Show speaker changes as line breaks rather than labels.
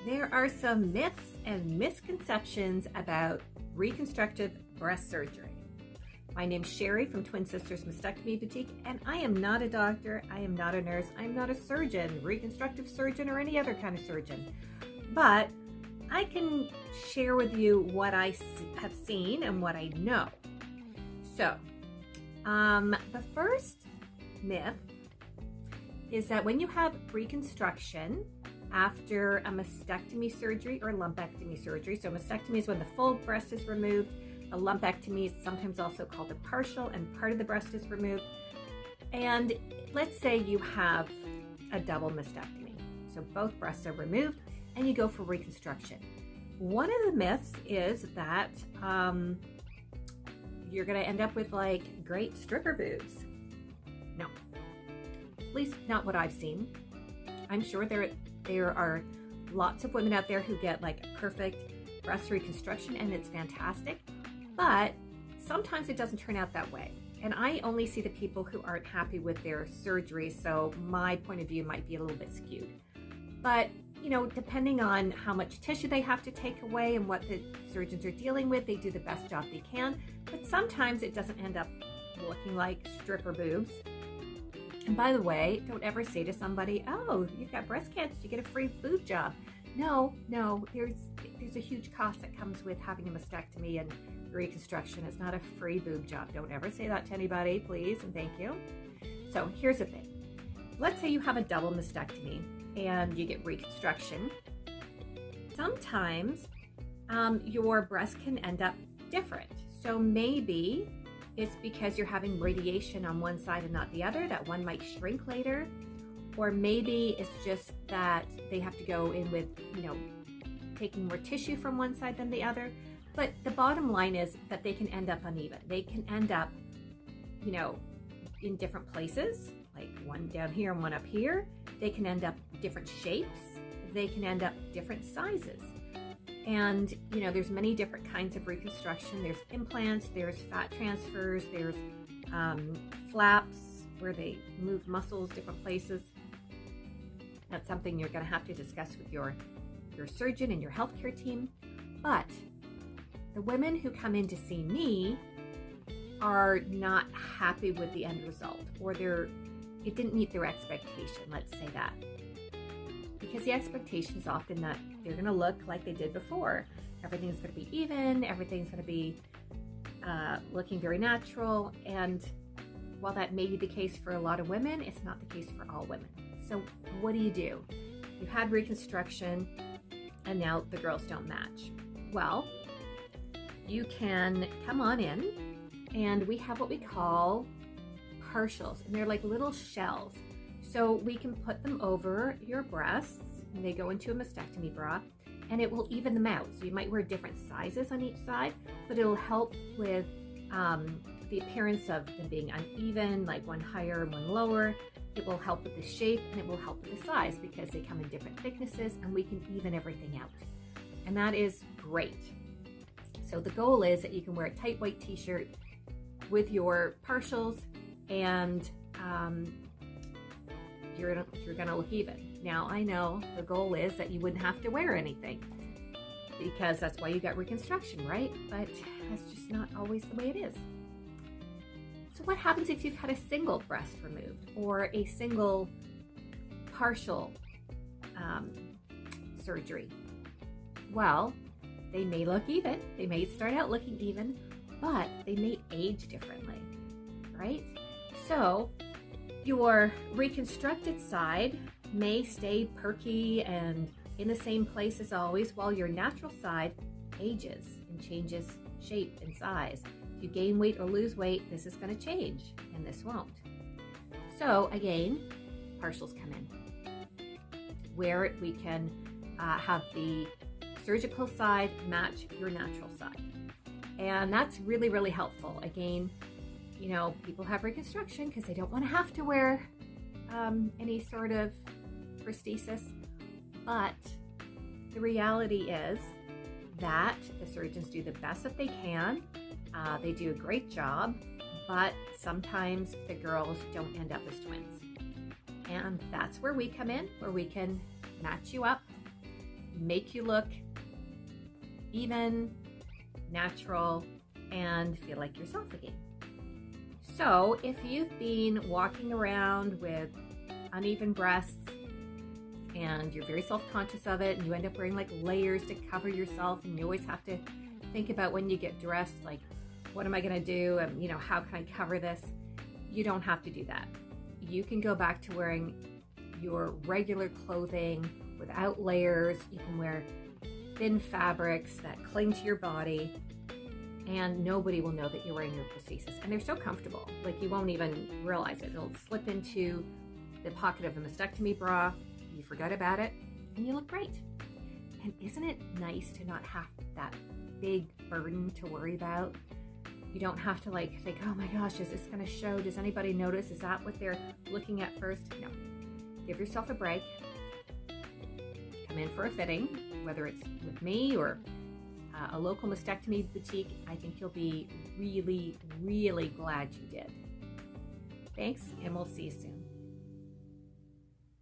There are some myths and misconceptions about reconstructive breast surgery. My name's Sherry from Twin Sisters Mastectomy Boutique, and I am not a doctor, I am not a nurse, I'm not a surgeon, reconstructive surgeon, or any other kind of surgeon. But I can share with you what I have seen and what I know. So, the first myth is that when you have reconstruction after a mastectomy surgery or lumpectomy surgery, so mastectomy is when the full breast is removed, a lumpectomy is sometimes also called a partial and part of the breast is removed. And let's say you have a double mastectomy, so both breasts are removed and you go for reconstruction. One of the myths is that you're going to end up with like great stripper boobs. No, at least not what I've seen. I'm sure there are lots of women out there who get like a perfect breast reconstruction and it's fantastic, but sometimes it doesn't turn out that way. And I only see the people who aren't happy with their surgery, so my point of view might be a little bit skewed. But you know, depending on how much tissue they have to take away and what the surgeons are dealing with, they do the best job they can. But sometimes it doesn't end up looking like stripper boobs. And by the way, don't ever say to somebody, oh, you've got breast cancer, you get a free boob job. No, there's a huge cost that comes with having a mastectomy and reconstruction. It's not a free boob job. Don't ever say that to anybody, please, and thank you. So here's the thing. Let's say you have a double mastectomy and you get reconstruction. Sometimes your breast can end up different. So maybe it's because you're having radiation on one side and not the other, that one might shrink later. Or maybe it's just that they have to go in with, taking more tissue from one side than the other. But the bottom line is that they can end up uneven. They can end up, in different places, like one down here and one up here. They can end up different shapes. They can end up different sizes. And, there's many different kinds of reconstruction. There's implants, there's fat transfers, there's flaps where they move muscles different places. That's something you're going to have to discuss with your surgeon and your healthcare team. But the women who come in to see me are not happy with the end result, or it didn't meet their expectation, let's say that. Because the expectation is often that they're going to look like they did before. Everything's going to be even, everything's going to be looking very natural, and while that may be the case for a lot of women, it's not the case for all women. So what do? You had reconstruction and now the girls don't match. Well, you can come on in and we have what we call partials, and they're like little shells. So we can put them over your breasts and they go into a mastectomy bra and it will even them out. So you might wear different sizes on each side, but it'll help with the appearance of them being uneven, like one higher and one lower. It will help with the shape and it will help with the size because they come in different thicknesses and we can even everything out. And that is great. So the goal is that you can wear a tight white t-shirt with your partials and you're gonna look even. Now I know the goal is that you wouldn't have to wear anything because that's why you got reconstruction, right? But that's just not always the way it is. So what happens if you've had a single breast removed or a single partial surgery? Well, they may look even, they may start out looking even, but they may age differently, right? So your reconstructed side may stay perky and in the same place as always, while your natural side ages and changes shape and size. If you gain weight or lose weight, this is going to change and this won't. So again, partials come in where we can have the surgical side match your natural side. And that's really, really helpful. Again, people have reconstruction because they don't want to have to wear any sort of prosthesis, but the reality is that the surgeons do the best that they can. They do a great job, but sometimes the girls don't end up as twins. And that's where we come in, where we can match you up make you look even, natural, and feel like yourself again. So if you've been walking around with uneven breasts and you're very self-conscious of it, and you end up wearing like layers to cover yourself, and you always have to think about when you get dressed, like, what am I gonna do? And you know, how can I cover this? You don't have to do that. You can go back to wearing your regular clothing without layers. You can wear thin fabrics that cling to your body, and nobody will know that you're wearing your prosthesis. And they're so comfortable, like you won't even realize it. It'll slip into the pocket of the mastectomy bra. You forgot about it, and you look great. And isn't it nice to not have that big burden to worry about? You don't have to like think, oh my gosh, is this gonna show? Does anybody notice? Is that what they're looking at first? No. Give yourself a break. Come in for a fitting, whether it's with me or a local mastectomy boutique. I think you'll be really, really glad you did. Thanks, and we'll see you soon.